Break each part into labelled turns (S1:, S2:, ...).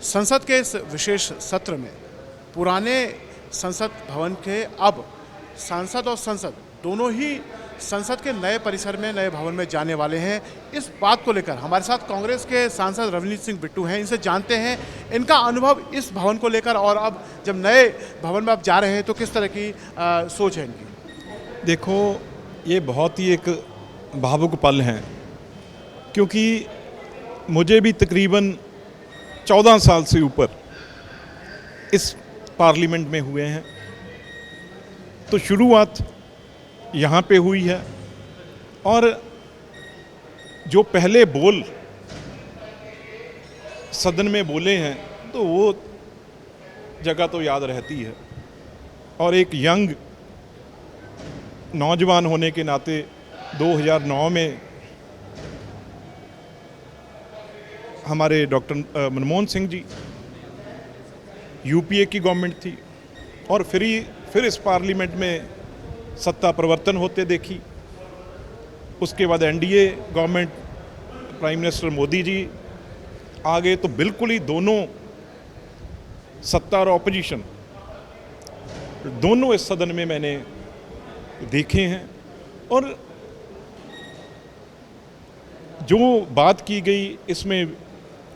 S1: संसद के इस विशेष सत्र में पुराने संसद भवन के अब सांसद और संसद दोनों ही संसद के नए परिसर में, नए भवन में जाने वाले हैं। इस बात को लेकर हमारे साथ कांग्रेस के सांसद रवनीत सिंह बिट्टू हैं। इनसे जानते हैं इनका अनुभव इस भवन को लेकर, और अब जब नए भवन में आप जा रहे हैं तो किस तरह की सोच है इनकी।
S2: देखो, ये बहुत ही एक भावुक पल हैं, क्योंकि मुझे भी तकरीबन 14 साल से ऊपर इस पार्लियामेंट में हुए हैं। तो शुरुआत यहाँ पे हुई है, और जो पहले बोल सदन में बोले हैं तो वो जगह तो याद रहती है। और एक यंग नौजवान होने के नाते 2009 में हमारे डॉक्टर मनमोहन सिंह जी, यूपीए की गवर्नमेंट थी, और फिर इस पार्लियामेंट में सत्ता परिवर्तन होते देखी। उसके बाद NDA government, prime minister Modi ji आ गए, तो बिल्कुल ही दोनों सत्ता और ऑपोजिशन दोनों इस सदन में मैंने देखे हैं। और जो बात की गई इसमें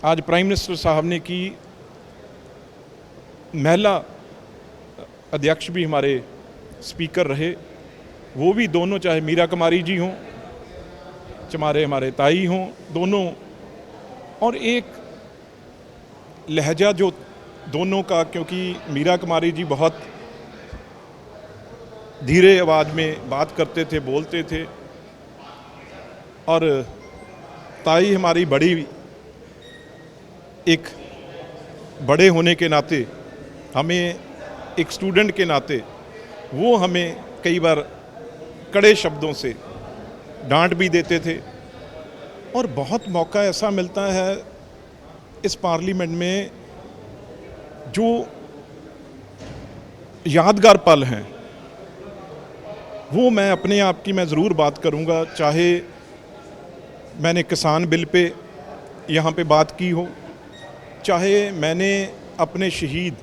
S2: आज प्राइम मिनिस्टर साहब ने की, महिला अध्यक्ष भी हमारे स्पीकर रहे, वो भी दोनों, चाहे मीरा कुमारी जी हों, चाहे हमारे ताई हों, दोनों, और एक लहजा जो दोनों का, क्योंकि मीरा कुमारी जी बहुत धीरे आवाज़ में बात करते थे, बोलते थे, और ताई हमारी बड़ी, एक बड़े होने के नाते, हमें एक स्टूडेंट के नाते वो हमें कई बार कड़े शब्दों से डांट भी देते थे। और बहुत मौका ऐसा मिलता है इस पार्लियामेंट में जो यादगार पल हैं, वो मैं अपने आप की मैं ज़रूर बात करूंगा। चाहे मैंने किसान बिल पे यहाँ पे बात की हो, चाहे मैंने अपने शहीद,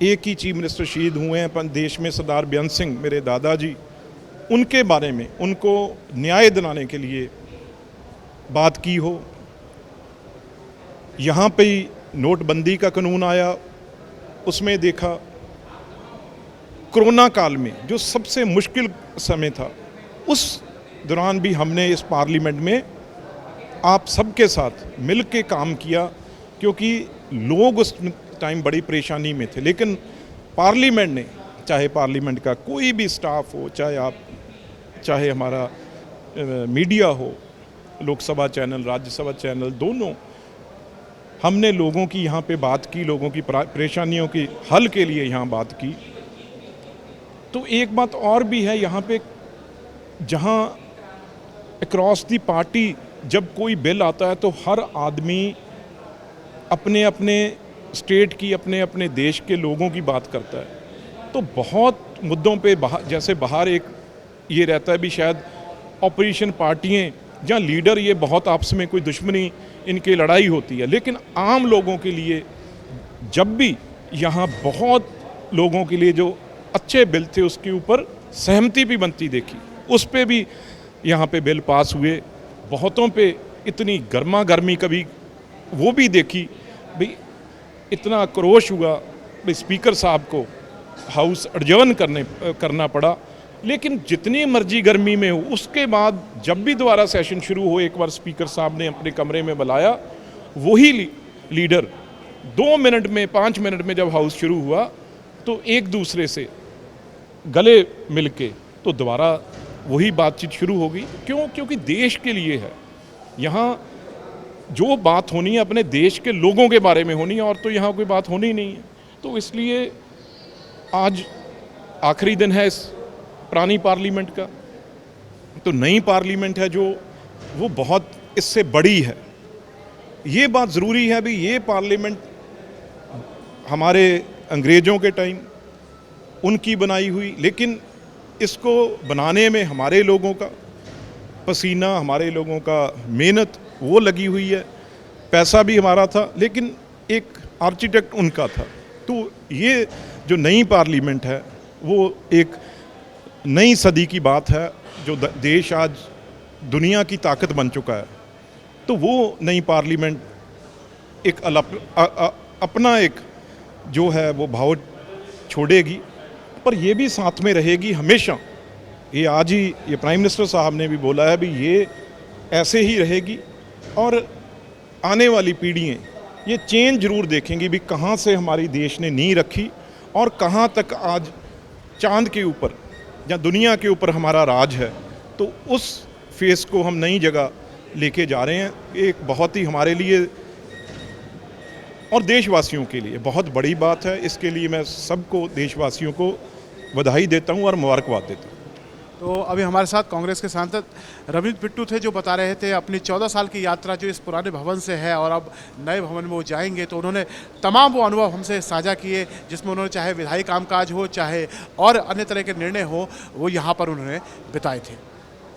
S2: एक ही चीफ मिनिस्टर शहीद हुए हैं अपन देश में, सरदार बेअंत सिंह, मेरे दादाजी, उनके बारे में, उनको न्याय दिलाने के लिए बात की हो। यहाँ पे ही नोटबंदी का कानून आया, उसमें देखा कोरोना काल में जो सबसे मुश्किल समय था, उस दौरान भी हमने इस पार्लियामेंट में आप सबके साथ मिल के काम किया, क्योंकि लोग उस टाइम बड़ी परेशानी में थे। लेकिन पार्लियामेंट ने, चाहे पार्लियामेंट का कोई भी स्टाफ हो, चाहे हमारा मीडिया हो, लोकसभा चैनल, राज्यसभा चैनल, दोनों, हमने लोगों की यहाँ पे बात की, लोगों की परेशानियों की हल के लिए यहाँ बात की। तो एक बात और भी है यहाँ पे, जहाँ अक्रॉस दी पार्टी जब कोई बिल आता है तो हर आदमी अपने अपने स्टेट की, अपने अपने देश के लोगों की बात करता है। तो बहुत मुद्दों पे जैसे बाहर एक ये रहता है भी शायद ऑपोजिशन पार्टियाँ या लीडर, ये बहुत आपस में कोई दुश्मनी, इनकी लड़ाई होती है। लेकिन आम लोगों के लिए जब भी यहाँ बहुत लोगों के लिए जो अच्छे बिल थे उसके ऊपर सहमति भी बनती देखी, उस पे भी यहाँ पे बिल पास हुए। बहुतों पे इतनी गर्मा गर्मी कभी वो भी देखी भाई, इतना आक्रोश हुआ भाई स्पीकर साहब को हाउस एडजर्न करना पड़ा। लेकिन जितनी मर्जी गर्मी में हो, उसके बाद जब भी दोबारा सेशन शुरू हो, एक बार स्पीकर साहब ने अपने कमरे में बुलाया, वही लीडर 2 मिनट में, 5 मिनट में जब हाउस शुरू हुआ तो एक दूसरे से गले मिलके तो दोबारा वही बातचीत शुरू हो गई। क्यों? क्योंकि देश के लिए है। यहाँ जो बात होनी है अपने देश के लोगों के बारे में होनी है, और तो यहाँ कोई बात होनी नहीं है। तो इसलिए आज आखिरी दिन है इस पुरानी पार्लियामेंट का, तो नई पार्लियामेंट है जो वो बहुत इससे बड़ी है। ये बात ज़रूरी है भी, ये पार्लियामेंट हमारे अंग्रेज़ों के टाइम उनकी बनाई हुई, लेकिन इसको बनाने में हमारे लोगों का पसीना, हमारे लोगों का मेहनत वो लगी हुई है। पैसा भी हमारा था, लेकिन एक आर्किटेक्ट उनका था। तो ये जो नई पार्लियामेंट है वो एक नई सदी की बात है, जो देश आज दुनिया की ताकत बन चुका है। तो वो नई पार्लियामेंट एक अपना एक जो है वो भाव छोड़ेगी, पर ये भी साथ में रहेगी हमेशा। ये आज ही ये प्राइम मिनिस्टर साहब ने भी बोला है भी ये ऐसे ही रहेगी, और आने वाली पीढ़ियाँ ये चेंज जरूर देखेंगी भी कहाँ से हमारी देश ने नींव रखी और कहाँ तक आज चांद के ऊपर या दुनिया के ऊपर हमारा राज है। तो उस फेस को हम नई जगह लेके जा रहे हैं। एक बहुत ही हमारे लिए और देशवासियों के लिए बहुत बड़ी बात है। इसके लिए मैं सबको देशवासियों को बधाई देता हूं और मुबारकबाद देता हूं।
S1: तो अभी हमारे साथ कांग्रेस के सांसद रवनीत बिट्टू थे, जो बता रहे थे अपनी 14 साल की यात्रा जो इस पुराने भवन से है और अब नए भवन में वो जाएंगे। तो उन्होंने तमाम वो अनुभव हमसे साझा किए, जिसमें उन्होंने चाहे विधायी कामकाज हो, चाहे और अन्य तरह के निर्णय हो, वो यहाँ पर उन्होंने बिताए थे।